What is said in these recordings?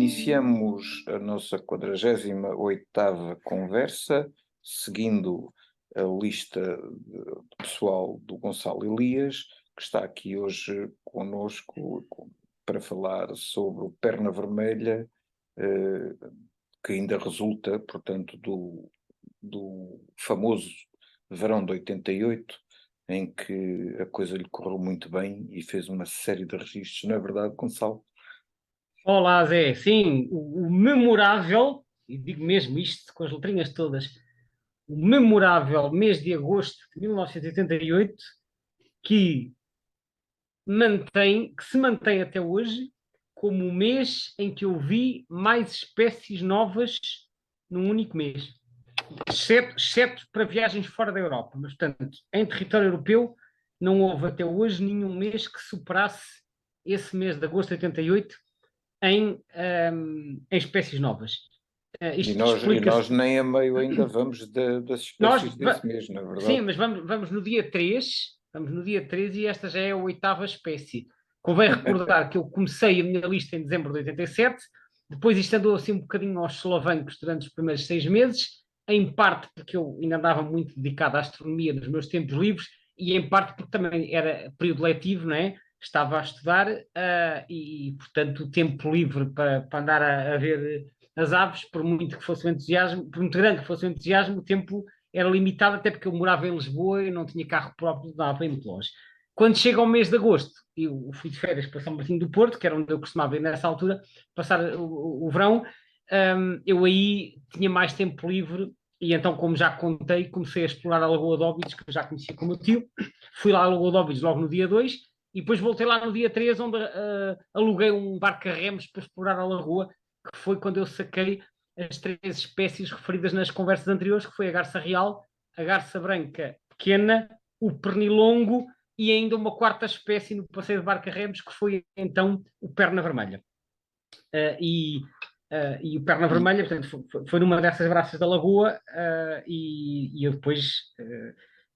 Iniciamos a nossa 48ª conversa, seguindo a lista de pessoal do Gonçalo Elias, que está aqui hoje conosco para falar sobre o Perna Vermelha, que ainda resulta, portanto, do famoso verão de 88, em que a coisa lhe correu muito bem e fez uma série de registros, não é verdade, Gonçalo? Olá, Zé. Sim, o memorável, e digo mesmo isto com as letrinhas todas, o memorável mês de agosto de 1988, que que se mantém até hoje como o mês em que eu vi mais espécies novas num único mês, exceto para viagens fora da Europa. Mas, portanto, em território europeu, não houve até hoje nenhum mês que superasse esse mês de agosto de 88 em espécies novas. E Isto nós explica-se. nem a meio ainda vamos das Nós, espécies desse mês, não é sim, verdade? mas vamos no dia 3. Vamos no dia 3 e esta já é a oitava espécie. Convém recordar que eu comecei a minha lista em dezembro de 87, depois isto andou assim um bocadinho aos solavancos durante os primeiros 6 meses, em parte porque eu ainda andava muito dedicado à astronomia nos meus tempos livres e em parte porque também era período letivo, não é? Estava a estudar e, portanto, o tempo livre para andar a ver as aves, por muito que fosse um entusiasmo, por muito grande que fosse o entusiasmo, o tempo era limitado, até porque eu morava em Lisboa e não tinha carro próprio, dava para ir muito longe. Quando chega ao mês de agosto, eu fui de férias para São Martinho do Porto, que era onde eu costumava ir nessa altura, passar o verão, eu aí tinha mais tempo livre e então, como já contei, comecei a explorar a Lagoa de Óbidos, que eu já conhecia com o meu tio. Fui lá à Lagoa de Óbidos logo no dia 2 e depois voltei lá no dia 3, onde aluguei um barco a remos para explorar a lagoa, que foi quando eu saquei as 3 espécies referidas nas conversas anteriores, que foi a garça real, a garça branca pequena, o pernilongo e ainda uma quarta espécie no passeio de barca remos, que foi então o perna vermelha. E o perna E, vermelha, portanto, foi numa dessas braças da lagoa e eu depois,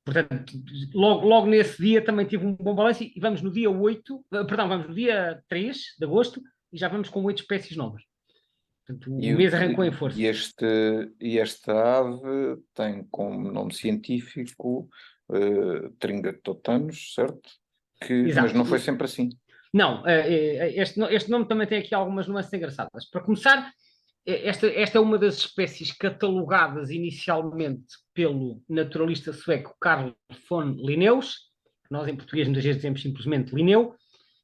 portanto, logo nesse dia também tive um bom balanço e vamos no dia 8, perdão, vamos no dia 3 de agosto e já vamos com 8 espécies novas. Portanto, o e, mês arrancou em força. esta ave tem como nome científico Tringa totanus, certo? Mas Exato. não foi sempre assim. Não, este nome também tem aqui algumas nuances engraçadas. Para começar, esta é uma das espécies catalogadas inicialmente pelo naturalista sueco Carl von Linnaeus, que nós em português muitas vezes dizemos simplesmente Linneu.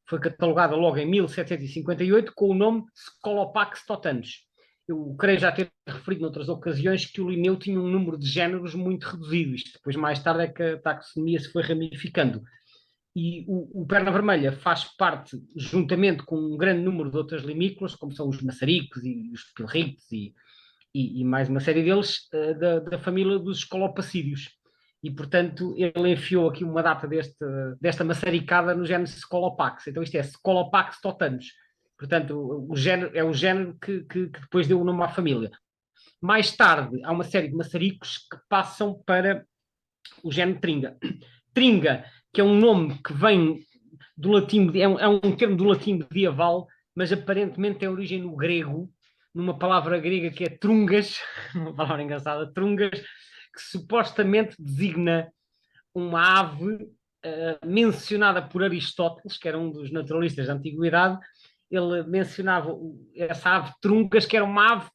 Foi catalogada logo em 1758 com o nome Scolopax totanus. Eu creio já ter referido noutras ocasiões que o Linneu tinha um número de géneros muito reduzido. Isto depois, mais tarde, é que a taxonomia se foi ramificando. E o perna vermelha faz parte, juntamente com um grande número de outras limícolas, como são os maçaricos e os pilritos e mais uma série deles, da família dos escolopacídeos. E, portanto, ele enfiou aqui uma data desta maçaricada no género Scolopax. Então, isto é Scolopax totanus. Portanto, o género, é o género que depois deu o nome à família. Mais tarde, há uma série de maçaricos que passam para o género Tringa. Tringa, que é um nome que vem do latim, é um termo do latim medieval, mas aparentemente tem origem no grego, numa palavra grega que é trungas, uma palavra engraçada, trungas, que supostamente designa uma ave mencionada por Aristóteles, que era um dos naturalistas da antiguidade. Ele mencionava essa ave trungas, que era uma ave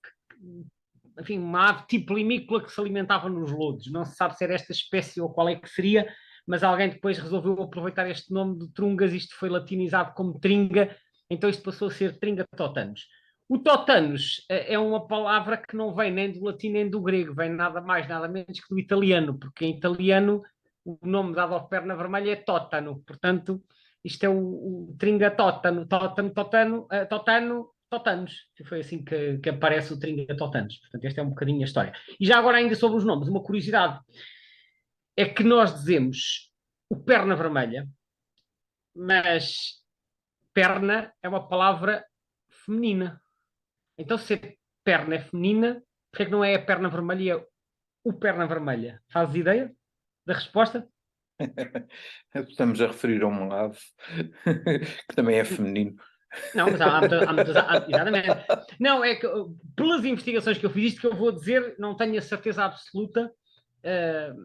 enfim, uma ave tipo limícola que se alimentava nos lodos. Não se sabe se era esta espécie ou qual é que seria, mas alguém depois resolveu aproveitar este nome de trungas, isto foi latinizado como tringa, então isto passou a ser tringa totanus. O totanus é uma palavra que não vem nem do latim nem do grego, vem nada mais, nada menos que do italiano, porque em italiano o nome dado ao perna vermelha é tótano, portanto isto é o tringa tótano, tótano, totano, totano, totanos. Foi assim que aparece o tringa totanos. Portanto, esta é um bocadinho a história. E já agora ainda sobre os nomes, uma curiosidade é que nós dizemos o perna vermelha, mas perna é uma palavra feminina. Então, se perna é feminina, porque é que não é a perna vermelha e é o perna vermelha? Fazes ideia da resposta? Estamos a referir a uma ave que também é feminino. Não, mas exatamente. Não, é que pelas investigações que eu fiz, isto que eu vou dizer, não tenho a certeza absoluta,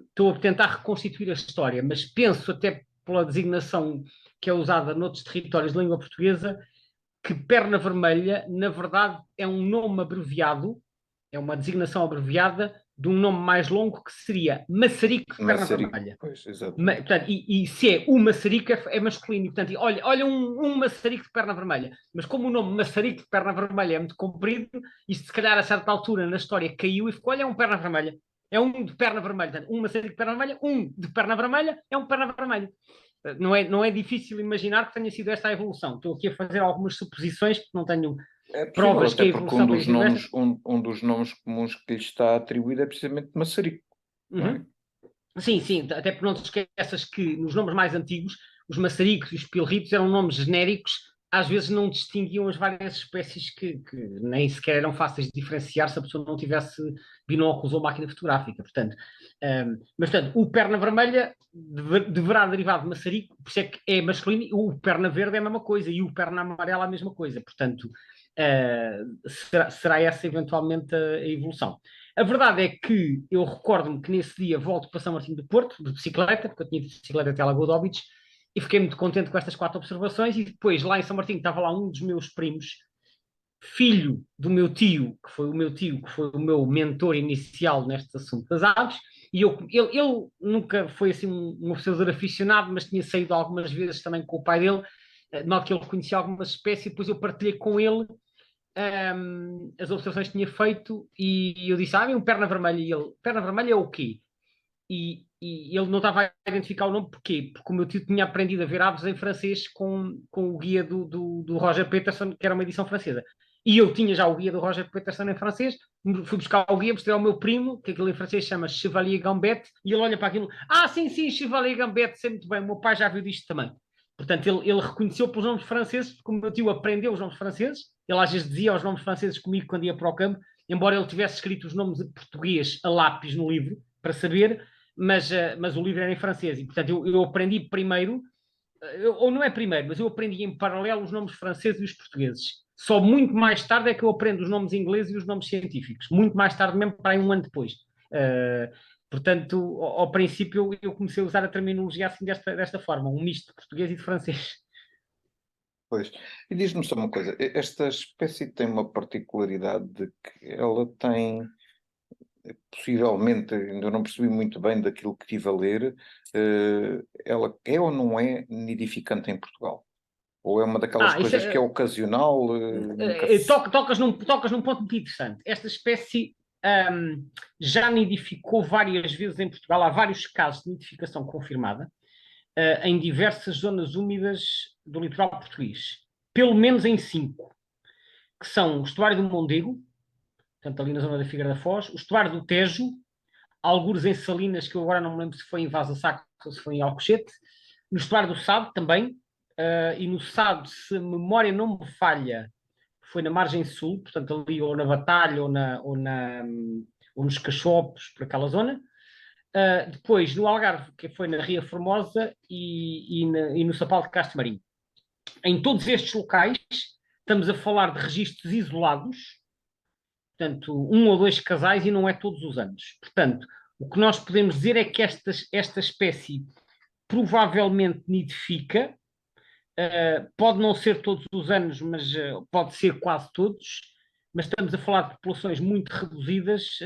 estou a tentar reconstituir a história, mas penso até pela designação que é usada noutros territórios de língua portuguesa, que perna vermelha, na verdade, é um nome abreviado, é uma designação abreviada de um nome mais longo que seria maçarico de perna Maçarico, vermelha. pois, exatamente. Portanto, e se é o maçarico é masculino. Portanto, olha um maçarico de perna vermelha. Mas como o nome maçarico de perna vermelha é muito comprido, isto se calhar a certa altura na história caiu e ficou, olha, é um perna vermelha. É um de perna vermelha. Portanto, um maçarico de perna vermelha, um de perna vermelha, é um perna vermelha. Não é difícil imaginar que tenha sido esta a evolução. Estou aqui a fazer algumas suposições, porque não tenho É possível, provas que até a porque evolução tenha sido esta. um dos nomes comuns que lhe está atribuído é precisamente Maçarico, não é? Uhum. Sim, sim, até porque não te esqueças que nos nomes mais antigos, os maçaricos e os pilritos eram nomes genéricos, às vezes não distinguiam as várias espécies que nem sequer eram fáceis de diferenciar se a pessoa não tivesse binóculos ou máquina fotográfica. Portanto, mas, portanto, o perna vermelha deverá derivar de maçarico, por isso é que é masculino, e o perna verde é a mesma coisa, e o perna amarela a mesma coisa. Portanto, será essa eventualmente a evolução. A verdade é que eu recordo-me que nesse dia volto para São Martinho do Porto, de bicicleta, porque eu tinha de bicicleta até a Lagoa de Óbidos, e fiquei muito contente com estas 4 observações. E depois, lá em São Martinho, estava lá um dos meus primos, filho do meu tio, que foi o meu tio, que foi o meu mentor inicial neste assunto das aves. E ele nunca foi assim um observador aficionado, mas tinha saído algumas vezes também com o pai dele, de modo que ele conhecia algumas espécies, e depois eu partilhei com ele as observações que tinha feito e eu disse, um perna vermelha. E ele, perna vermelha é o quê? E ele não estava a identificar o nome, porquê? Porque o meu tio tinha aprendido a ver aves em francês com o guia do Roger Peterson, que era uma edição francesa. E eu tinha já o guia do Roger Peterson em francês, fui buscar o guia, mostrei ao meu primo, que aquilo em francês chama Chevalier Gambette, e ele olha para aquilo, sim, sim, Chevalier Gambette, sei muito bem, o meu pai já viu disto também. Portanto, ele reconheceu pelos nomes franceses, porque o meu tio aprendeu os nomes franceses, ele às vezes dizia os nomes franceses comigo quando ia para o campo, embora ele tivesse escrito os nomes em português a lápis no livro, para saber, mas o livro era em francês, e portanto eu aprendi primeiro, ou não é primeiro, mas eu aprendi em paralelo os nomes franceses e os portugueses. Só muito mais tarde é que eu aprendo os nomes ingleses e os nomes científicos. Muito mais tarde mesmo, para aí um ano depois. Portanto, ao princípio eu comecei a usar a terminologia assim desta forma, um misto de português e de francês. Pois. E diz-me só uma coisa, esta espécie tem uma particularidade de que ela tem, possivelmente, ainda não percebi muito bem daquilo que estive a ler, ela é ou não é nidificante em Portugal? Ou é uma daquelas Isso coisas que é ocasional, nunca se... tocas num ponto muito interessante. Esta espécie já nidificou várias vezes em Portugal, há vários casos de nidificação confirmada em diversas zonas úmidas do litoral português, pelo menos em 5, que são o estuário do Mondego, portanto ali na zona da Figueira da Foz, o estuário do Tejo, algures em Salinas, que eu agora não me lembro se foi em Vaza Sacro ou se foi em Alcochete, no estuário do Sado também, e no Sado, se a memória não me falha, foi na margem sul, portanto ali ou na Batalha ou nos Cachopos, por aquela zona. Depois no Algarve, que foi na Ria Formosa e no Sapal de Castro Marinho. Em todos estes locais, estamos a falar de registros isolados, portanto, 1 ou 2 casais e não é todos os anos. Portanto, o que nós podemos dizer é que esta espécie provavelmente nidifica, pode não ser todos os anos, mas pode ser quase todos, mas estamos a falar de populações muito reduzidas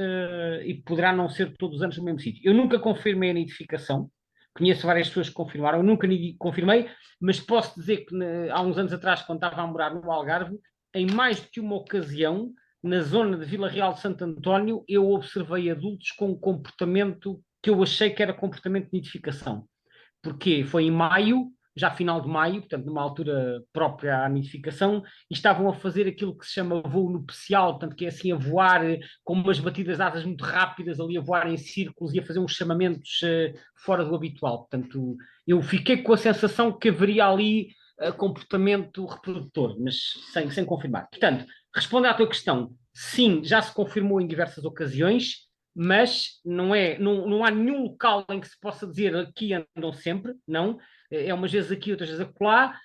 e poderá não ser todos os anos no mesmo sítio. Eu nunca confirmei a nidificação, conheço várias pessoas que confirmaram, eu nunca confirmei, mas posso dizer que há uns anos atrás, quando estava a morar no Algarve, em mais do que uma ocasião, na zona de Vila Real de Santo António, eu observei adultos com um comportamento que eu achei que era comportamento de nidificação. Porque foi em maio, já final de maio, portanto numa altura própria à nidificação, e estavam a fazer aquilo que se chama voo nupcial, portanto que é assim a voar com umas batidas de asas muito rápidas, ali a voar em círculos e a fazer uns chamamentos fora do habitual. Portanto, eu fiquei com a sensação que haveria ali comportamento reprodutor, mas sem confirmar. Portanto, respondendo à tua questão, sim, já se confirmou em diversas ocasiões, mas não há nenhum local em que se possa dizer aqui andam sempre, não. É umas vezes aqui, outras vezes acolá.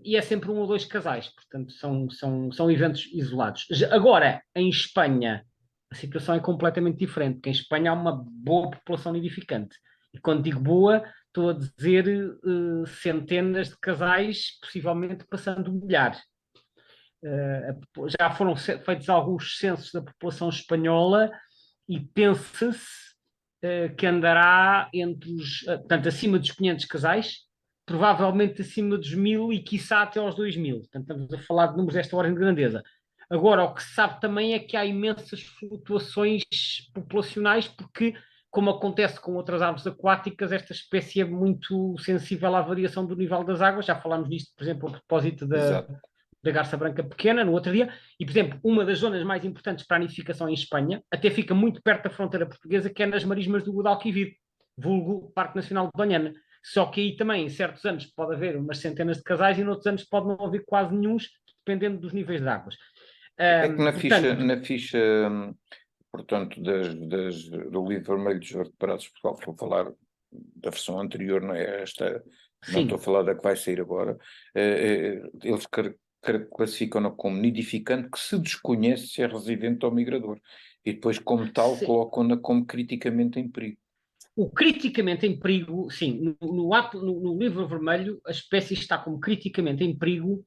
e é sempre um ou dois casais, portanto são eventos isolados. Agora, em Espanha, a situação é completamente diferente, porque em Espanha há uma boa população nidificante. E quando digo boa, estou a dizer centenas de casais, possivelmente passando um milhar. Já foram feitos alguns censos da população espanhola e pensa-se que andará entre portanto, acima dos 500 casais, provavelmente acima dos 1000 e quiçá até aos 2000. Portanto, estamos a falar de números desta ordem de grandeza. Agora, o que se sabe também é que há imensas flutuações populacionais, porque, como acontece com outras aves aquáticas, esta espécie é muito sensível à variação do nível das águas. Já falámos nisto, por exemplo, a propósito Exato. da garça branca pequena, no outro dia, e, por exemplo, uma das zonas mais importantes para a nidificação em Espanha, até fica muito perto da fronteira portuguesa, que é nas marismas do Guadalquivir, vulgo Parque Nacional de Doñana. Só que aí também, em certos anos, pode haver umas centenas de casais e noutros anos pode não haver quase nenhum, dependendo dos níveis de águas. É que Portanto, na ficha, portanto, do livro vermelho dos vertebrados de Portugal, estou a falar da versão anterior, não é esta, não estou a sim, falar da que vai sair agora, eles classificam-na como nidificante que se desconhece se é residente ou migrador. E depois, como tal, sim. colocam-na como criticamente em perigo. O criticamente em perigo, sim, no livro vermelho, a espécie está como criticamente em perigo.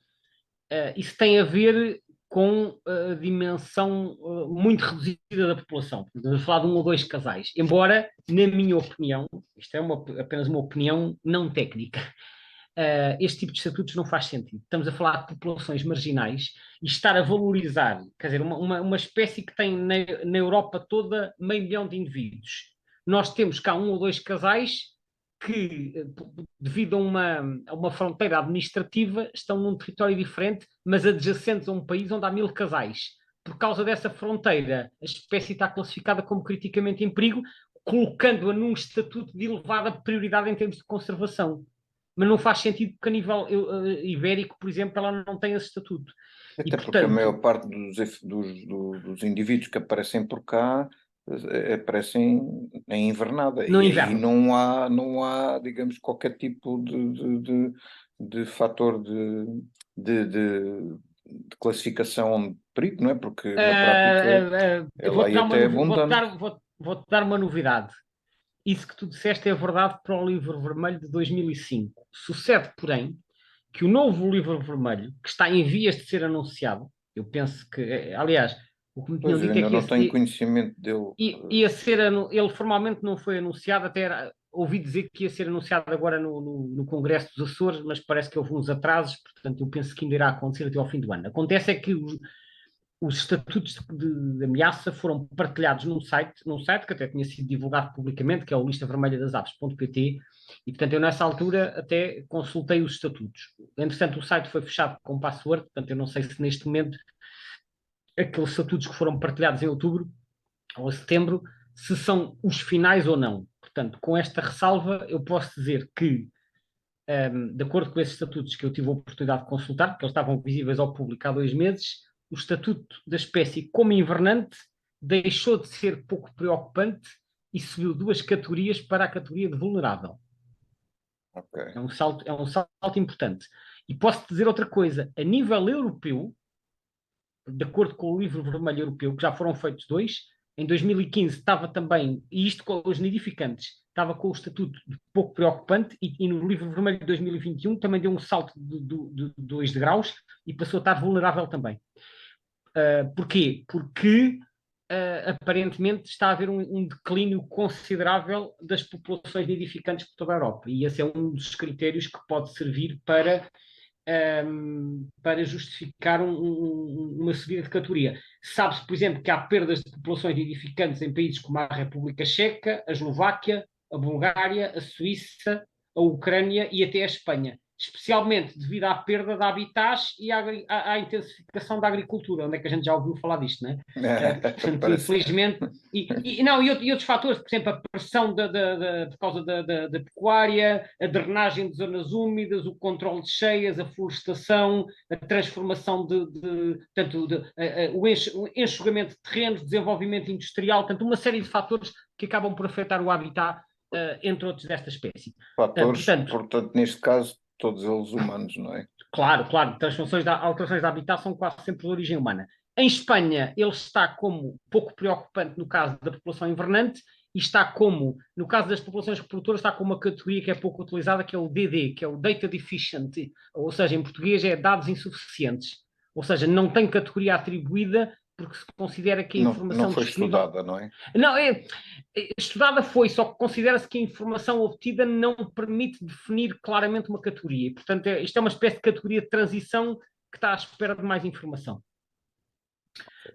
Isso tem a ver com a dimensão muito reduzida da população. Estamos a falar de um ou dois casais. Embora, na minha opinião, isto é apenas uma opinião não técnica, este tipo de estatutos não faz sentido. Estamos a falar de populações marginais e estar a valorizar, quer dizer, uma espécie que tem na Europa toda 500 mil de indivíduos. Nós temos cá um ou dois casais que, devido a uma fronteira administrativa, estão num território diferente, mas adjacentes a um país onde há 1000 casais. Por causa dessa fronteira, a espécie está classificada como criticamente em perigo, colocando-a num estatuto de elevada prioridade em termos de conservação. Mas não faz sentido porque a nível ibérico, por exemplo, ela não tem esse estatuto. E, Até porque a maior portanto, parte dos indivíduos que aparecem por cá aparecem em invernada no e aí inverno. não há, digamos, qualquer tipo de fator de classificação de perigo, não é? Porque na prática ela aí até é abundante. Vou-te dar uma novidade. Isso que tu disseste é verdade para o livro vermelho de 2005. Sucede, porém, que o novo livro vermelho, que está em vias de ser anunciado, eu penso que, aliás, o que me tinham Pois eu dito é ainda que não tenho conhecimento dele. ia ser, ele formalmente não foi anunciado, ouvi dizer que ia ser anunciado agora no Congresso dos Açores, mas parece que houve uns atrasos, portanto eu penso que ainda irá acontecer até ao fim do ano. Acontece é que os estatutos de ameaça foram partilhados num site que até tinha sido divulgado publicamente, que é o listavermelhadasaves.pt, e portanto eu nessa altura até consultei os estatutos. Entretanto, o site foi fechado com password, portanto eu não sei se neste momento aqueles estatutos que foram partilhados em outubro ou setembro, se são os finais ou não. Portanto, com esta ressalva, eu posso dizer que, de acordo com esses estatutos que eu tive a oportunidade de consultar, porque eles estavam visíveis ao público há 2 meses, o estatuto da espécie como invernante deixou de ser pouco preocupante e subiu 2 categorias para a categoria de vulnerável. Ok. É um salto importante. E posso dizer outra coisa, a nível europeu, de acordo com o livro vermelho europeu, que já foram feitos 2, em 2015 estava também, e isto com os nidificantes, estava com o estatuto de pouco preocupante, e no livro vermelho de 2021 também deu um salto de 2 graus e passou a estar vulnerável também. Porquê? Porque aparentemente está a haver um declínio considerável das populações nidificantes por toda a Europa, e esse é um dos critérios que pode servir para justificar uma subida de categoria. Sabe-se, por exemplo, que há perdas de populações nidificantes em países como a República Checa, a Eslováquia, a Bulgária, a Suíça, a Ucrânia e até a Espanha, especialmente devido à perda de habitats e à intensificação da agricultura, onde é que a gente já ouviu falar disto, não é? Portanto, Parece. infelizmente, e outros fatores, por exemplo, a pressão por causa da pecuária, a drenagem de zonas úmidas, o controle de cheias, a florestação, a transformação o enxugamento de terrenos, desenvolvimento industrial, portanto, uma série de fatores que acabam por afetar o habitat, entre outros, desta espécie. Fatores, Portanto, portanto, neste caso, todos eles humanos, não é? Claro, claro, alterações de habitat são quase sempre de origem humana. Em Espanha, ele está como pouco preocupante no caso da população invernante e está como, no caso das populações reprodutoras, está com uma categoria que é pouco utilizada, que é o DD, que é o Data Deficient, ou seja, em português é dados insuficientes. Ou seja, não tem categoria atribuída porque se considera que a Não informação foi disponível... estudada, não é? Não, estudada foi, só que considera-se que a informação obtida não permite definir claramente uma categoria. E, portanto, isto é uma espécie de categoria de transição que está à espera de mais informação.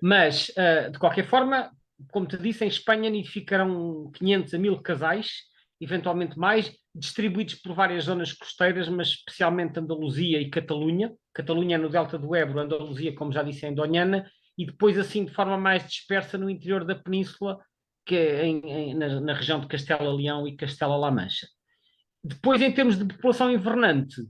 Mas, de qualquer forma, como te disse, em Espanha nidificarão 500 a 1000 casais, eventualmente mais, distribuídos por várias zonas costeiras, mas especialmente Andaluzia e Catalunha. Catalunha é no delta do Ebro, Andaluzia, como já disse, é em Doñana, e depois, assim, de forma mais dispersa no interior da península, que é na região de Castela-Leão e Castela-La Mancha. Depois, em termos de população invernante,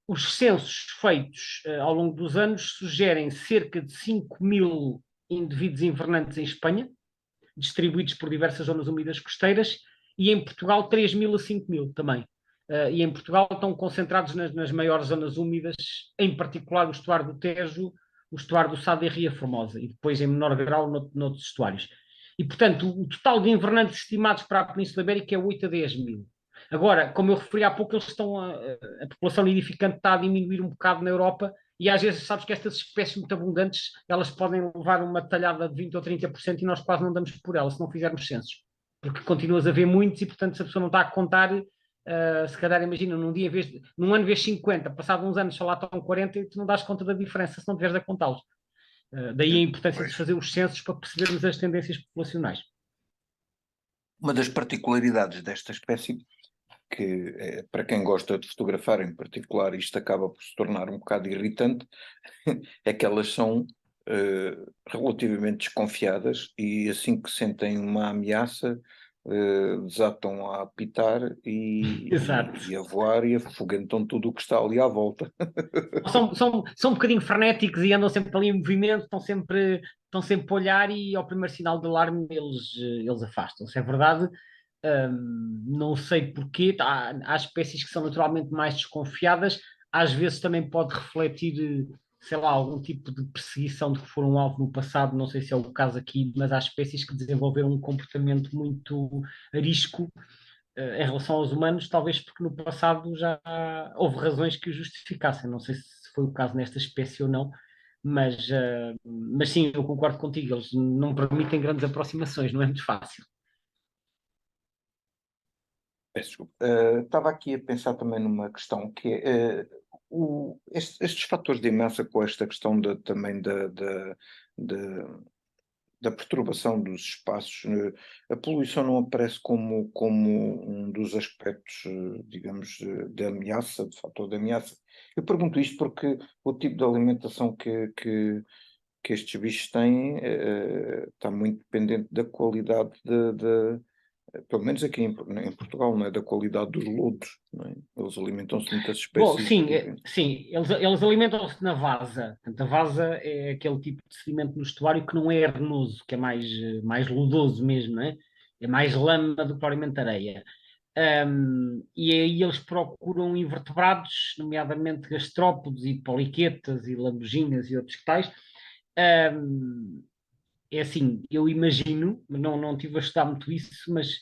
os censos feitos ao longo dos anos sugerem cerca de 5.000 indivíduos invernantes em Espanha, distribuídos por diversas zonas úmidas costeiras, e em Portugal 3.000 a 5.000 também. E em Portugal estão concentrados nas maiores zonas úmidas, em particular o estuário do Tejo, o estuário do Sado e a Ria Formosa, e depois em menor grau noutros estuários. E, portanto, o total de invernantes estimados para a Península Ibérica é 8 a 10 mil. Agora, como eu referi há pouco, a população nidificante está a diminuir um bocado na Europa e às vezes sabes que estas espécies muito abundantes, elas podem levar uma talhada de 20 ou 30% e nós quase não damos por elas se não fizermos censos. Porque continuas a ver muitos e, portanto, se a pessoa não está a contar, se calhar, imagina, num ano vês 50, passado uns anos só lá estão 40 e tu não dás conta da diferença se não tiveres a contá-los. Daí a importância de fazer os censos para percebermos as tendências populacionais. Uma das particularidades desta espécie, que para quem gosta de fotografar em particular, isto acaba por se tornar um bocado irritante, é que elas são relativamente desconfiadas e assim que sentem uma ameaça desatam a apitar Exato. e a voar e afoguentam tudo o que está ali à volta. São um bocadinho frenéticos e andam sempre ali em movimento, estão sempre a olhar e ao primeiro sinal de alarme eles afastam-se. É verdade, não sei porquê, há espécies que são naturalmente mais desconfiadas, às vezes também pode refletir, sei lá, algum tipo de perseguição de que foram alvo no passado, não sei se é o caso aqui, mas há espécies que desenvolveram um comportamento muito arisco em relação aos humanos, talvez porque no passado já houve razões que o justificassem. Não sei se foi o caso nesta espécie ou não, mas sim, eu concordo contigo, eles não permitem grandes aproximações, não é muito fácil. Peço desculpa. Estava aqui a pensar também numa questão que é estes fatores de ameaça com esta questão também da perturbação dos espaços, a poluição não aparece como um dos aspectos, digamos, de ameaça, de fator de ameaça. Eu pergunto isto porque o tipo de alimentação que estes bichos têm está muito dependente da qualidade pelo menos aqui em Portugal, não é? Da qualidade dos lodos, não é? Eles alimentam-se de muitas Bom, espécies sim, diferentes. sim, eles alimentam-se na vasa. Portanto, a vasa é aquele tipo de sedimento no estuário que não é arenoso, que é mais lodoso mesmo, não é? É mais lama do que propriamente areia. E aí eles procuram invertebrados, nomeadamente gastrópodes e poliquetas e lambujinhas e outros tais. É assim, eu imagino, não tive a estudar muito isso, mas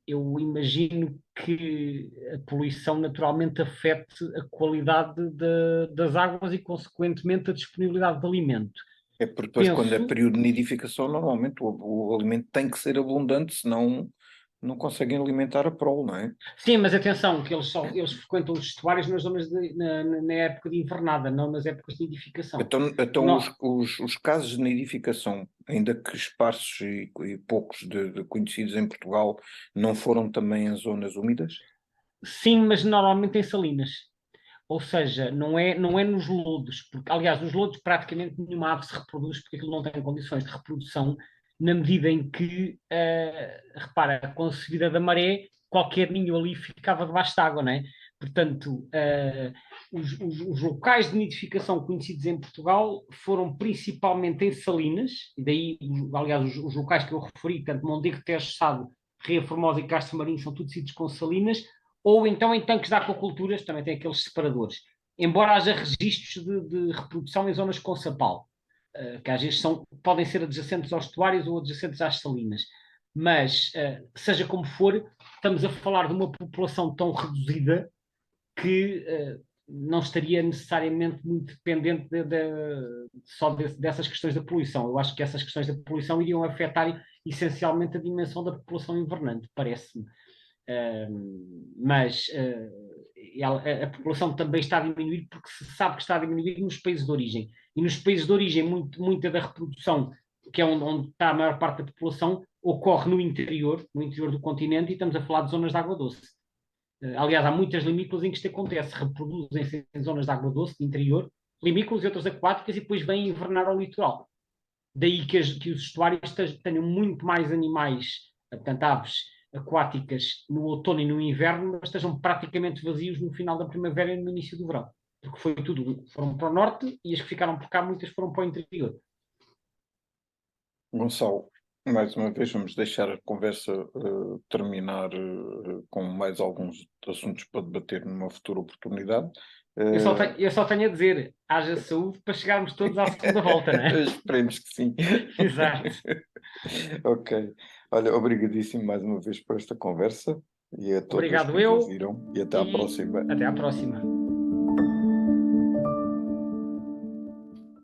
eu imagino que a poluição naturalmente afete a qualidade das águas e, consequentemente, a disponibilidade de alimento. É porque depois, quando é Penso, período de nidificação, normalmente o alimento tem que ser abundante, senão não conseguem alimentar a prole, não é? sim, mas atenção, que eles frequentam os estuários nas zonas na época de invernada, não nas épocas de nidificação. Então Não, os casos de nidificação, ainda que esparsos e poucos de conhecidos em Portugal, não foram também em zonas úmidas? sim, mas normalmente em salinas. Ou seja, não é nos lodos, porque, aliás, nos lodos praticamente nenhuma ave se reproduz porque aquilo não tem condições de reprodução, na medida em que, repara, com a subida da maré, qualquer ninho ali ficava debaixo d'água, não é? Portanto, os locais de nidificação conhecidos em Portugal foram principalmente em salinas, e daí, aliás, os locais que eu referi, tanto Mondego, Tejo Sado, Ria Formosa e Castro Marinho, são todos sítios com salinas, ou então em tanques de aquaculturas, também tem aqueles separadores. Embora haja registros de reprodução em zonas com sapal, que às vezes podem ser adjacentes aos estuários ou adjacentes às salinas. Mas, seja como for, estamos a falar de uma população tão reduzida que não estaria necessariamente muito dependente só dessas questões da poluição. Eu acho que essas questões da poluição iriam afetar essencialmente a dimensão da população invernante, parece-me. Mas a população também está a diminuir porque se sabe que está a diminuir nos países de origem. E nos países de origem, muita da reprodução, que é onde está a maior parte da população, ocorre no interior do continente, e estamos a falar de zonas de água doce. Aliás, há muitas limícolas em que isto acontece, reproduzem-se em zonas de água doce, de interior, limícolas e outras aquáticas, e depois vêm invernar ao litoral. Daí que os estuários tenham muito mais animais, portanto, aves aquáticas no outono e no inverno, mas estejam praticamente vazios no final da primavera e no início do verão. Porque foram para o norte, e as que ficaram por cá, muitas foram para o interior. Gonçalo, mais uma vez vamos deixar a conversa terminar com mais alguns assuntos para debater numa futura oportunidade. Eu só tenho a dizer, haja saúde para chegarmos todos à segunda volta, não é? Esperemos que sim. Exato. Ok. Olha, obrigadíssimo mais uma vez por esta conversa, e a todos Obrigado que nos ouviram, e até à próxima. Até à próxima.